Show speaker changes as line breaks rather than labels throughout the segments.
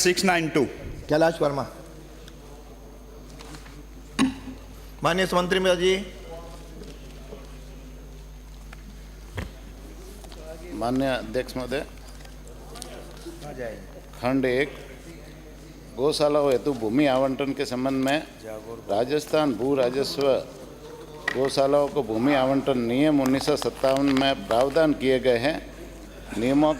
692।
कैलाश वर्मा। माननीय मंत्री जी।
माननीय अध्यक्ष महोदय, खंड 1 गौशालाओं हेतु भूमि आवंटन के संबंध में राजस्थान भू राजस्व गौशालाओं को भूमि आवंटन नियम 1957 में प्रावधान किए गए हैं। नियमों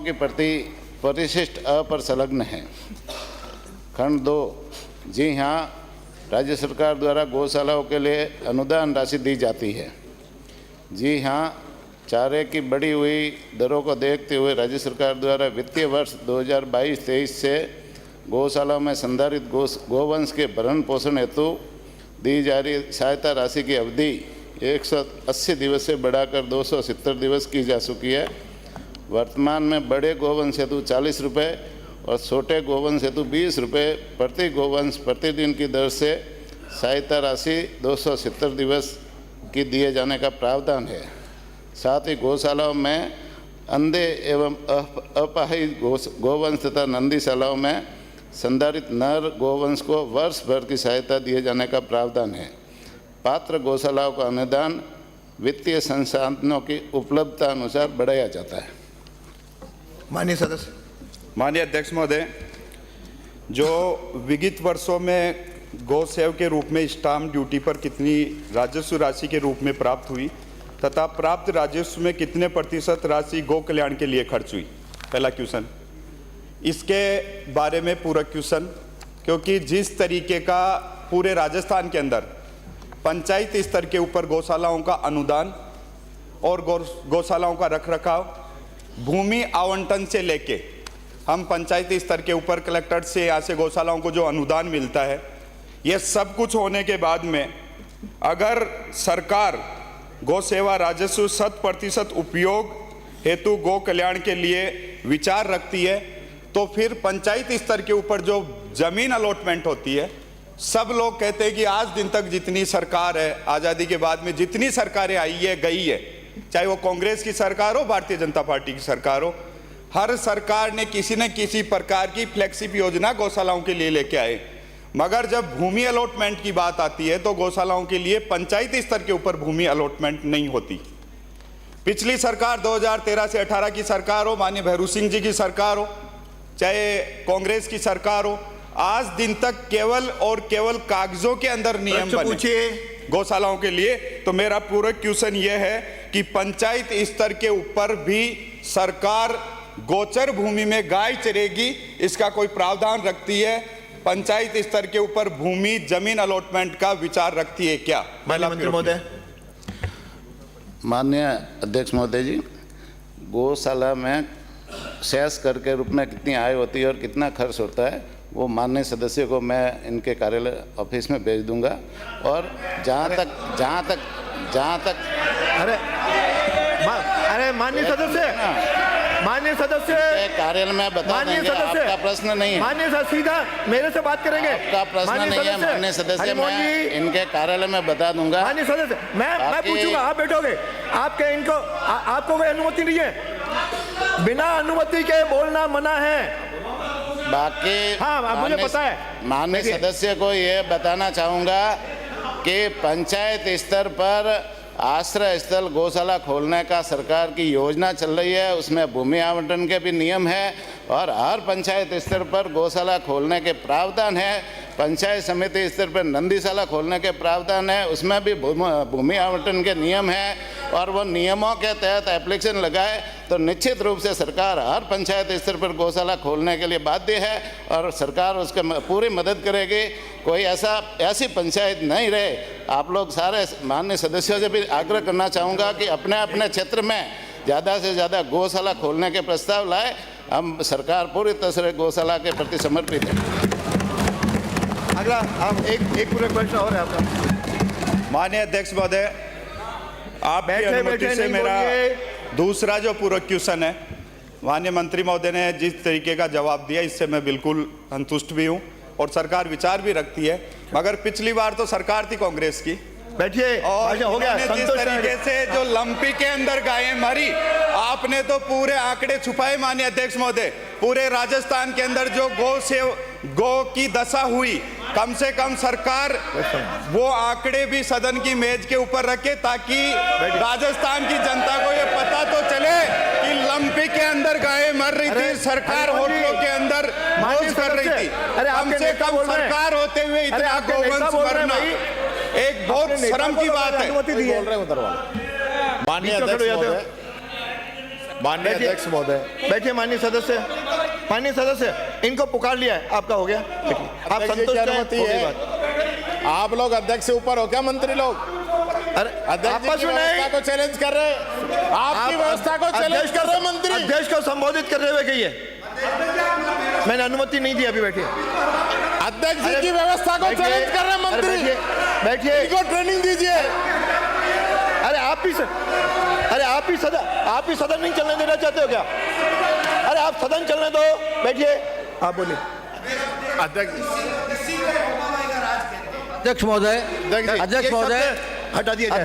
की प्रति परिशिष्ट अ पर संलग्न है। खंड 2 जी हाँ, राज्य सरकार द्वारा गौशालाओं के लिए अनुदान राशि दी जाती है। जी हाँ, चारे की बढ़ी हुई दरों को देखते हुए राज्य सरकार द्वारा वित्तीय वर्ष 2022-23 से गौशालाओं में संधारित गोवंश के भरण पोषण हेतु दी जा रही सहायता राशि की अवधि 180 दिवस से बढ़ाकर 270 दिवस की जा चुकी है। वर्तमान में बड़े गोवंश हेतु 40 रुपये और छोटे गोवंश हेतु 20 रुपये प्रति गोवंश प्रतिदिन की दर से सहायता राशि 270 दिवस की दिए जाने का प्रावधान है। साथ ही गौशालाओं में अंधे एवं अपाहिज गोवंश तथा नंदीशालाओं में संधारित नर गोवंश को वर्ष भर की सहायता दिए जाने का प्रावधान है। पात्र गौशालाओं का अनुदान वित्तीय संसाधनों की उपलब्धता अनुसार बढ़ाया जाता है।
माननीय सदस्य।
माननीय अध्यक्ष महोदय, जो विगत वर्षों में गौ सेवक के रूप में स्टाम्प ड्यूटी पर कितनी राजस्व राशि के रूप में प्राप्त हुई तथा प्राप्त राजस्व में कितने प्रतिशत राशि गौ कल्याण के लिए खर्च हुई, पहला क्वेश्चन। इसके बारे में पूरक क्वेश्चन, क्योंकि जिस तरीके का पूरे राजस्थान के अंदर पंचायत स्तर के ऊपर गौशालाओं का अनुदान और गौशालाओं का रखरखाव, भूमि आवंटन से लेके हम पंचायत स्तर के ऊपर कलेक्टर से यहाँ से गौशालाओं को जो अनुदान मिलता है, यह सब कुछ होने के बाद में अगर सरकार गौ सेवा राजस्व 100% उपयोग हेतु गौ कल्याण के लिए विचार रखती है, तो फिर पंचायत स्तर के ऊपर जो जमीन अलॉटमेंट होती है, सब लोग कहते हैं कि आज दिन तक जितनी सरकार है, आज़ादी के बाद में जितनी सरकारें आई है गई है, चाहे वो कांग्रेस की सरकार हो, भारतीय जनता पार्टी की सरकार हो, हर सरकार ने किसी न किसी प्रकार की फ्लैगशिप योजना गौशालाओं के लिए लेके आए। मगर जब भूमि अलॉटमेंट की बात आती है तो गौशालाओं के लिए पंचायती स्तर के ऊपर भूमि अलॉटमेंट नहीं होती। पिछली सरकार 2013 से 18 की सरकार हो, माननीय भैरू सिंह जी की सरकार हो, चाहे कांग्रेस की सरकार हो, आज दिन तक केवल और केवल कागजों के अंदर नियम बने गौशालाओं के लिए। तो मेरा पूरा क्वेश्चन यह है कि पंचायत स्तर के ऊपर भी सरकार गोचर भूमि में गाय चरेगी, इसका कोई प्रावधान रखती है? पंचायत स्तर के ऊपर भूमि जमीन अलॉटमेंट का विचार रखती है क्या?
माननीय मंत्री महोदय।
माननीय अध्यक्ष महोदय जी, गौशाला में शेष कर के रूप में कितनी आय होती है और कितना खर्च होता है, वो माननीय सदस्य को मैं इनके कार्यालय ऑफिस में भेज दूंगा। और जहाँ तक
अरे माननीय सदस्य
कार्यालय में बता देंगे, आपका प्रश्न नहीं है।
माननीय सदस्य सीधा मेरे से बात करेंगे,
आपका प्रश्न नहीं है। माननीय सदस्य, मैं इनके कार्यालय में बता दूंगा।
माननीय सदस्य, मैं पूछूंगा, आप बैठोगे, आपके इनको आपको कोई अनुमति नहीं है? बिना अनुमति के बोलना मना है।
बाकी
हाँ, मुझे पता है।
माननीय सदस्य को ये बताना चाहूँगा कि पंचायत स्तर पर आश्रय स्थल गौशाला खोलने का सरकार की योजना चल रही है, उसमें भूमि आवंटन के भी नियम है और हर पंचायत स्तर पर गौशाला खोलने के प्रावधान है। पंचायत समिति स्तर पर नंदीशाला खोलने के प्रावधान है, उसमें भी भूमि आवंटन के नियम है और वो नियमों के तहत एप्लीकेशन लगाए तो निश्चित रूप से सरकार हर पंचायत स्तर पर गौशाला खोलने के लिए बाध्य है और सरकार उसके पूरी मदद करेगी। कोई ऐसी पंचायत नहीं रहे। आप लोग सारे माननीय सदस्यों से भी आग्रह करना चाहूँगा कि अपने अपने क्षेत्र में ज़्यादा से ज़्यादा गौशाला खोलने के प्रस्ताव लाए। हम सरकार पूरी तरह से गौशाला के प्रति समर्पित है।
अगला आप एक पूरा प्रश्न और है आपका।
माननीय अध्यक्ष महोदय, आपकी अनुमति से मेरा दूसरा जो पूरक क्वेश्चन है, माननीय मंत्री महोदय ने जिस तरीके का जवाब दिया, इससे मैं बिल्कुल संतुष्ट भी हूँ और सरकार विचार भी रखती है। मगर पिछली बार तो सरकार थी कांग्रेस की,
बैठिए।
और
भाषण हो गया,
इन्होंने जिस
संतुष्ट
तरीके
है।
से जो लंपी के अंदर गायें मरी, आपने तो पूरे आंकड़े छुपाए माननीय अध्यक्ष महोदय। पूरे राजस्थान के अंदर जो गौ की दशा हुई, कम से कम सरकार वो आंकड़े भी सदन की मेज के ऊपर रखे, ताकि राजस्थान की जनता को ये पता तो चले कि लंपी के अंदर गायें मर रही थी, सरकार होटलों के अंदर मौज कर रही थी। कम से कम सरकार होते हुए इतना गौवंश मरना एक बहुत शर्म की बात है।
अनुमति दी है।
माननीय
बीच में
अध्यक्ष
खड़े हो जाते हो।
महोदय, माननीय अध्यक्ष महोदय,
बैठिए माननीय सदस्य, इनको पुकार लिया है, आपका हो गया। बैठिए। आप
अध्यक्ष जी
संतुष्ट
की
हैं?
अनुमति
हो गई
है।
बात।
आप लोग अध्यक्ष से ऊपर हो क्या? मंत्री लोग
अरे
अध्यक्ष जी
आपस
की
में
व्यवस्था
नहीं,
को चैलेंज कर रहे हैं, आपकी व्यवस्था को चैलेंज कर रहे हैं मंत्री।
अध्यक्ष को संबोधित करते हुए कहिए। मैंने अनुमति नहीं दी, अभी बैठिए।
अध्यक्ष जी की व्यवस्था को चैलेंज कर रहे हैं मंत्री।
बैठिए।
इनको ट्रेनिंग दीजिए।
अरे आप ही सदन नहीं चलने देना चाहते हो क्या? अरे आप सदन चलने दो, बैठिए। आप बोलिए।
अध्यक्ष महोदय,
हटा दिया जाए।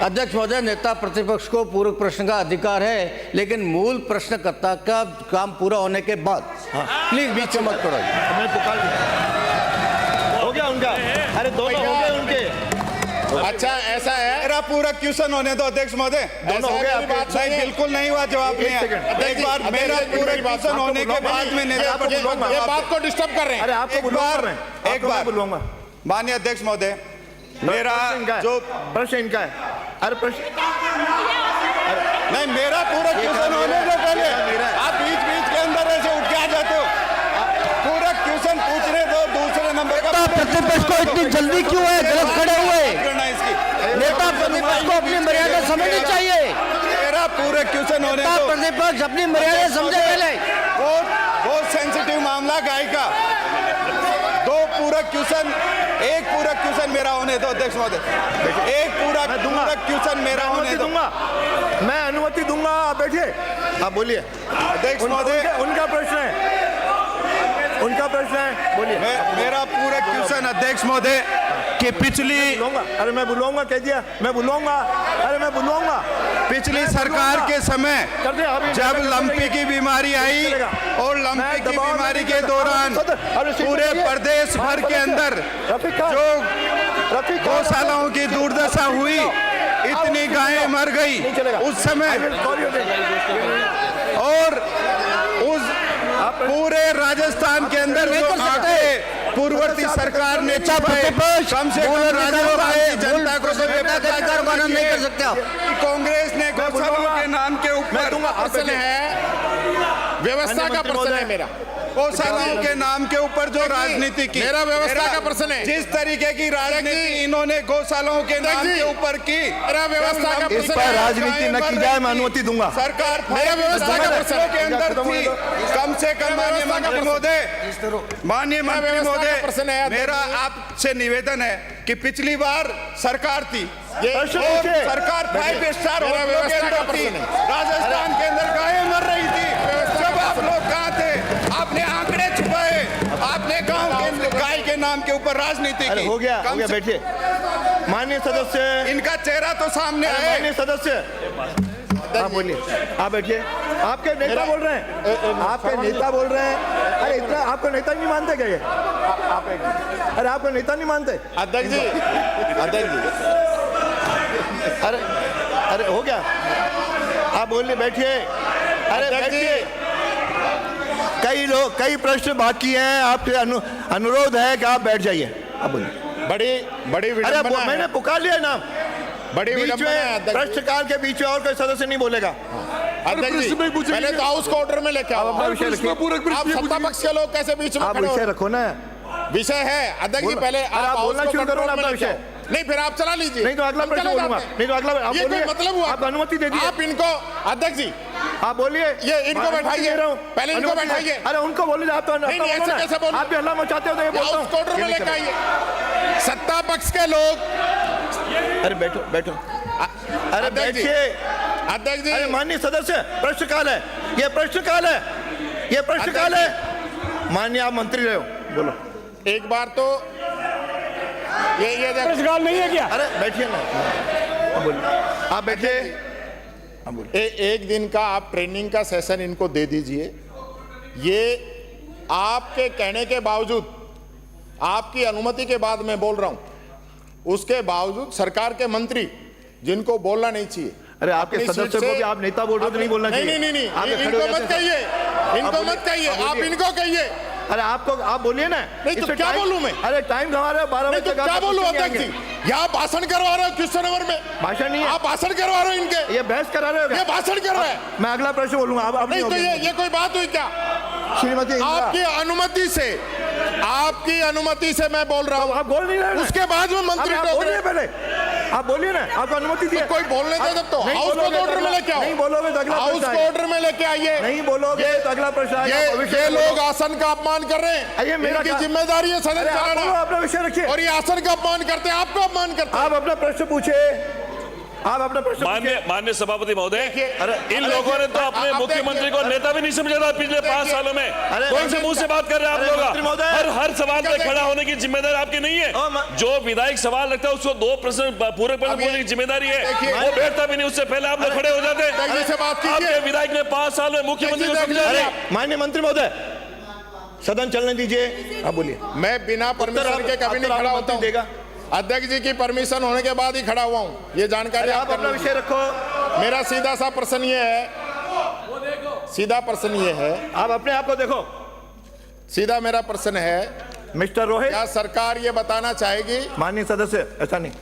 अध्यक्ष महोदय, नेता प्रतिपक्ष को पूरक प्रश्न का अधिकार है, लेकिन मूल प्रश्नकर्ता का काम पूरा होने के बाद प्लीज बीच में मत पड़ो।
मैं पुकार दिया। हो गया उनका। अरे दोनों हो गए उनके।
अच्छा ऐसा है,
मेरा पूरा क्वेश्चन होने दो अध्यक्ष महोदय।
दोनों हो गए आपके।
नहीं, बिल्कुल नहीं हुआ, जवाब नहीं आया। एक बार मेरा पूरा क्वेश्चन होने के बाद में नेता प्रतिपक्ष
ये बात को डिस्टर्ब कर रहे हैं।
अरे आपको बुलवाऊंगा मैं,
एक बार
बुलवाऊंगा।
माननीय अध्यक्ष महोदय, मेरा जो
प्रश्न इनका है। अरे प्रश्न
नहीं, मेरा पूरा क्वेश्चन होने दो पहले। आप बीच बीच के अंदर ऐसे उठ के आ जाते हो। पूरा क्वेश्चन पूछने दो, दूसरे नंबर का।
प्रतिपक्ष को इतनी जल्दी क्यों है? गलत खड़े हुए नेता प्रतिपक्ष को अपनी मर्यादा समझनी चाहिए।
मेरा पूरा क्वेश्चन होने
नेता
दो।
प्रतिपक्ष अपनी मर्यादा समझे पहले।
बहुत सेंसिटिव मामला गाय का। एक पूरा क्वेश्चन मेरा होने दो अध्यक्ष महोदय। एक पूरा क्वेश्चन मेरा होने दो।
मैं अनुमति दूंगा। आप बैठिए, आप बोलिए।
अध्यक्ष महोदय,
उनका प्रश्न है, बोलिए।
मेरा पूरा क्वेश्चन अध्यक्ष महोदय कि पिछली
अरे मैं बुलवाऊंगा, कह दिया मैं बुलवाऊंगा। अरे मैं बुलवाऊंगा।
पिछली सरकार के समय जब लंपी की बीमारी आई और लंपी की बीमारी के दौरान पूरे प्रदेश भर के अंदर जो गौशालाओं की दुर्दशा हुई, इतनी गायें मर गई उस समय, और उस पूरे राजस्थान के अंदर जो आंकड़े पूर्ववर्ती सरकार ने छुपाए, कम से कम राजस्थान की जनता को
नहीं कर सकते आप।
कांग्रेस ने गौशालाओं के नाम के ऊपर
प्रश्न है, व्यवस्था का प्रश्न है मेरा।
गौशालाओं के नाम के ऊपर जो राजनीति की,
मेरा व्यवस्था का प्रश्न है।
जिस तरीके की राजनीति इन्होंने गौशालाओं के नाम के ऊपर की,
मेरा व्यवस्था का
इस पर राजनीति न की जाए, मैं अनुमति दूंगा।
सरकार
मेरा व्यवस्था का प्रश्न
के अंदर थी। कम से कम माननीय मंत्री महोदय, मेरा आपसे निवेदन है कि पिछली बार सरकार थी और सरकार 5 स्टार होटलों के अंदर थी, राजस्थान के अंदर गायें मर रही थी। जब आप लोग कहाँ थे? आपने आंकड़े छुपाए, आपने गांव के गाय के नाम के ऊपर राजनीति की।
हो गया, बैठिए। माननीय सदस्य,
इनका चेहरा तो सामने है।
माननीय सदस्य, आप बोलिए। आप बैठिए। आपके नेता बोल रहे हैं। अरे इतना आपको नेता नहीं मानते क्या ये? अरे आपको नेता नहीं मानते?
अध्यक्ष जी,
अरे हो गया, आप बोलिए, बैठिए। अरे बैठिए। कई प्रश्न बाकी हैं, आपसे अनुरोध है कि आप बैठ जाइए। आप बोलिए।
बड़ी
अरे
विडंबना है।
मैंने पुकार लिया नाम।
बड़ी
बीच
विडंबना है
में
अध्यक्ष।
प्रश्नकाल के बीच में और कोई सदस्य नहीं बोलेगा।
अध्यक्ष जी, पहले तो हाउस को ऑर्डर में लेके आओ।
आप अपना विषय रखिए।
आप सत्ता पक्ष के लोग कैसे बीच में
आप
खड़े हो?
विषय रखो ना।
विषय है अध्यक्ष जी, पहले
आप बोलना शुरू करो ना अपना विषय।
नहीं, फिर आप चला लीजिए।
नहीं तो अगला प्रश्न बोलूंगा। नहीं तो अगला आप
ये कोई
बोलिए।
मतलब हुआ?
आप अनुमति दे दीजिए।
आप इनको, अध्यक्ष जी
आप बोलिए।
ये इनको बैठाइए, पहले इनको बैठाइए।
अरे उनको बोलिए। आप तो
नहीं, ऐसे कैसे बोलूं?
आप भी हल्ला मचाते हो तो ये बोलता
हाउस को ऑर्डर में लेके आइए। सत्ता पक्ष के लोग।
अरे बैठो। अरे
अध्यक्ष जी,
बैठिए।
अध्यक्ष जी,
अरे माननीय सदस्य, प्रश्नकाल है, ये प्रश्नकाल है। माननीय आप मंत्री रहे हो, बोलो।
एक बार तो ये
प्रश्नकाल नहीं है क्या?
अरे बैठिए ना, आप बोलिए, आप बैठिए, आप बोलिए।
एक दिन का आप ट्रेनिंग का सेशन इनको दे दीजिए। ये आपके कहने के बावजूद, आपकी अनुमति के बाद मैं बोल रहा हूं, उसके बावजूद सरकार के मंत्री जिनको बोलना नहीं चाहिए,
अरे आपके
अपनी सीट
सदस्य को
से-
भी आप नेता बोल रहे हो तो नहीं बोलना चाहिए।
नहीं,
आप खड़े हो
इनको
जाते
मत
हैं।
कहिए, इनको
बोलिए,
मत कहिए,
आप
आप
बोलिए।
इनको कहिए।
अरे आपको, आप बोलिए ना।
नहीं तो
इससे
क्या
टाइम-
बोलूं मैं?
अरे टाइम गंवा रहे हो, 12
नहीं
बजे
तो
तक
क्या
आप
बोलूं
कुछ नहीं
अध्यक्ष
आएंगे।
जी? यहाँ भाषण करवा रहे हो क्वेश्चन नंबर में,
भाषण नहीं है,
आप भाषण करवा रहे हो इनके,
ये बहस करा रहे हो
ये
क्या?
भाषण कर रहे हैं।
मैं अगला प्रश्न बोलूंगा, अब
नहीं तो
होगी।
ये कोई बात हुई क्या?
श्रीमती इंदिरा,
आपकी अनुमति से मैं बोल रहा हूँ।
आप बोल नहीं रहे ना।
उसके बाद में मंत्री
आप
टोक
बोलिए
रहे।
पहले, आप बोलिए ना, आपको अनुमति दी है।
कोई बोलने दे तब तो
नहीं
हाउस को
बोलोगे
ऑर्डर में
अगला-
लेके आओ।
नहीं बोलोगे तो अगला
हाउस
प्रश्न
को
आएगा।
ऑर्डर में लेके आइए।
नहीं बोलोगे तो अगला प्रश्न आएगा। भविष्य
ये
में
लोग आसन का अपमान कर रहे
अरे
हैं।
मेरा
इनकी
का-
जिम्मेदारी है सदन
अरे आप बोलो,
चलाना,
अपना विषय रखिए।
और ये आसन का अपमान करते हैं, आपको अपमान करते हैं।
आप अपना प्रश्न पूछे, आप अपना प्रश्न पूछिए।
माननीय सभापति महोदय,
अरे,
इन लोगों ने तो अपने
आप
मुख्यमंत्री
देखिए,
को नेता भी नहीं समझा था पिछले 5 सालों में। कौन से मुंह से बात कर रहे हैं
अरे,
आप
मंत्री महोदय।
लोग? हर सवाल पे खड़ा होने की जिम्मेदारी आपकी नहीं है। जो विधायक सवाल रखता है उसको 2 प्रश्न पूरे प्रश्न
अब ये-
बोलने की जिम्मेदारी है।
देखिए,
वो बैठता भी नहीं, उससे पहले आप लोग खड़े हो जाते
अध्यक्ष जी से बात कीजिए।
आपके विधायक ने 5 साल में मुख्यमंत्री को
देखिए,
समझा
देखिए,
नहीं।
माननीय मंत्री महोदय, सदन चलने दीजिए, आप बोलिए।
मैं बिना परमिशन के कभी नहीं खड़ा होता हूँ।
देगा।
अध्यक्ष जी की परमिशन होने के बाद ही खड़ा हुआ हूँ। ये जानकारी
आप अपना विषय रखो।
मेरा सीधा सा प्रश्न ये है, सीधा प्रश्न ये है,
आप अपने आप को देखो।
सीधा मेरा प्रश्न है,
मिस्टर रोहित,
क्या सरकार ये बताना चाहेगी,
माननीय सदस्य, ऐसा नहीं।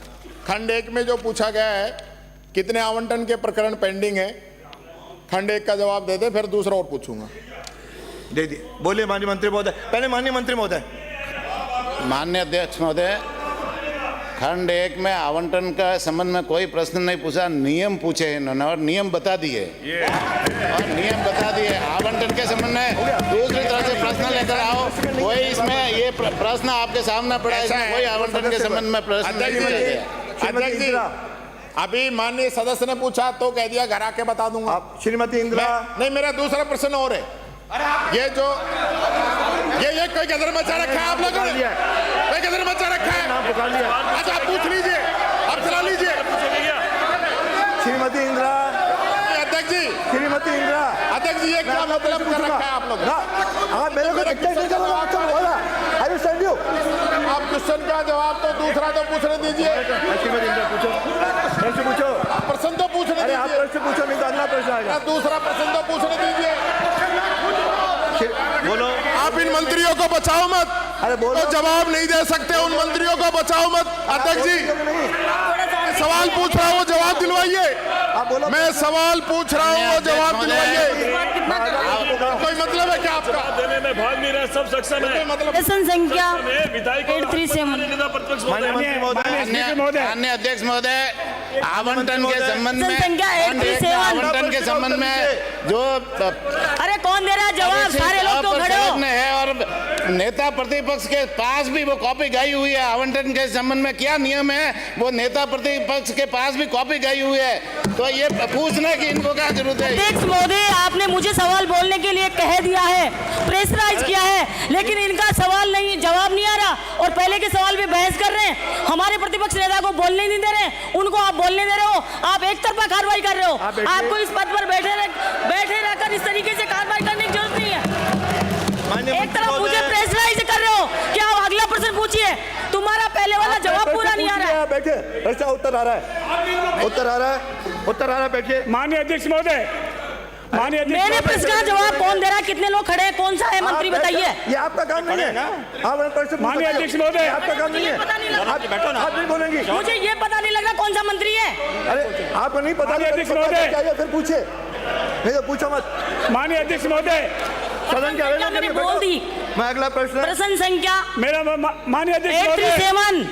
खंड 1 में जो पूछा गया है कितने आवंटन के प्रकरण पेंडिंग है, खंड 1 का जवाब दे दे, फिर दूसरा और पूछूंगा।
दे दिए, बोलिए माननीय मंत्री महोदय। पहले माननीय मंत्री महोदय।
माननीय अध्यक्ष महोदय, खंड 1 में आवंटन का संबंध में कोई प्रश्न नहीं पूछा, नियम पूछे इन्होंने और नियम बता दिए, और नियम बता दिए। आवंटन के संबंध में दूसरी तरह से प्रश्न लेकर आओ, कोई इसमें ये प्रश्न आपके सामने पड़ा है, इसमें कोई आवंटन के संबंध में प्रश्न नहीं
अध्यक्ष
पूछा
जी,
गया।
अध्यक्ष जी, अभी माननीय सदस्य ने पूछा तो कह दिया घर आके बता दूंगा।
आप श्रीमती इंदिरा,
नहीं, मेरा दूसरा प्रश्न और है। ये जो ये कोई गदर मचा रखा है आप लोगों ने, कोई गदर मचा रखा है।
नाम पुकार लिया।
अच्छा, आप पूछ लीजिए, आप चला लीजिए।
श्रीमती इंदिरा,
अध्यक्ष जी,
श्रीमती इंदिरा,
अध्यक्ष जी, ये क्या मतलब कर रखा है आप लोगों ने?
आप मेरे को बोला, आई विल सेंड यू।
आप क्वेश्चन का जवाब तो दूसरा तो पूछने दीजिए,
श्रीमती इंदिरा पूछो, प्रश्न पूछो।
प्रश्न तो पूछने
अरे आप
दीजिए,
प्रश्न पूछो, नहीं तो अगला प्रश्न आएगा।
दूसरा प्रश्न तो पूछने दीजिए।
बोलो।
आप इन मंत्रियों को बचाओ मत,
अरे बोलो।
तो जवाब नहीं दे सकते, उन मंत्रियों को बचाओ मत। अध्यक्ष जी,
नहीं,
सवाल पूछ रहा हूँ, वो जवाब दिलवाइए।
आप बोलो।
मैं सवाल पूछ रहा हूँ, वो जवाब दिलवाइए। कोई मतलब है क्या आपका?
जवाब देने में भाग नहीं रहे, सब सक्षम है।
मतलब
प्रश्न संख्या
विधायक
837
नेता प्रतिपक्ष
माननीय मंत्री महोदय,
माननीय अध्यक्ष महोदय, आवंटन के संबंध में,
संख्या
खंड 1 में
837
आवंटन के संबंध में जो
अरे कौन दे रहा है जवाब? सारे लोग तो खड़े हो।
है और नेता प्रतिपक्ष के पास भी वो कॉपी गई हुई है। आवंटन के संबंध में क्या नियम है, वो नेता प्रतिपक्ष के पास भी कॉपी गई हुई है, तो ये पूछने की इनको क्या जरूरत है?
अध्यक्ष महोदय, आपने मुझे सवाल बोलने के लिए कह दिया है, प्रेशराइज किया है, लेकिन इनका सवाल नहीं, जवाब नहीं आ रहा और पहले के सवाल पे बहस कर रहे हैं। हमारे प्रतिपक्ष नेता को बोलने नहीं दे रहे, उनको आप बोलने दे रहे हो। आप एक तरफा कार्रवाई कर रहे हो। आपको इस पद पर बैठे रहकर इस तरीके से कार्रवाई करने की जरूरत नहीं है। एक तरफ मुझे प्रेशराइज कर रहे हो कि आप अगला प्रश्न पूछिए, तुम्हारा पहले वाला जवाब पूरा नहीं आ रहा है।
बैठे, प्रश्न उत्तर आ रहा है, उत्तर आ रहा है, उत्तर आ रहा है, बैठिए।
माननीय अध्यक्ष महोदय, माननीय अध्यक्ष
मेरे
महोदय,
प्रश्न का जवाब कौन दे रहा है? कितने लोग खड़े हैं? कौन सा है मंत्री बताइए।
ये आपका काम नहीं है। आप प्रश्न
माननीय अध्यक्ष महोदय,
आपका काम नहीं है।
पता नहीं लग रहा।
आप नहीं बोलेंगी।
मुझे ये पता नहीं लग रहा कौन सा मंत्री है।
अरे आपको नहीं पता,
माननीय अध्यक्ष महोदय,
क्या फिर पूछे, नहीं तो पूछो मत।
माननीय अध्यक्ष महोदय,
सदन के आवेदन
मैंने
करिए,
बोल दी।
मैं अगला प्रश्न,
प्रश्न संख्या
मेरा माननीय अध्यक्ष महोदय,
837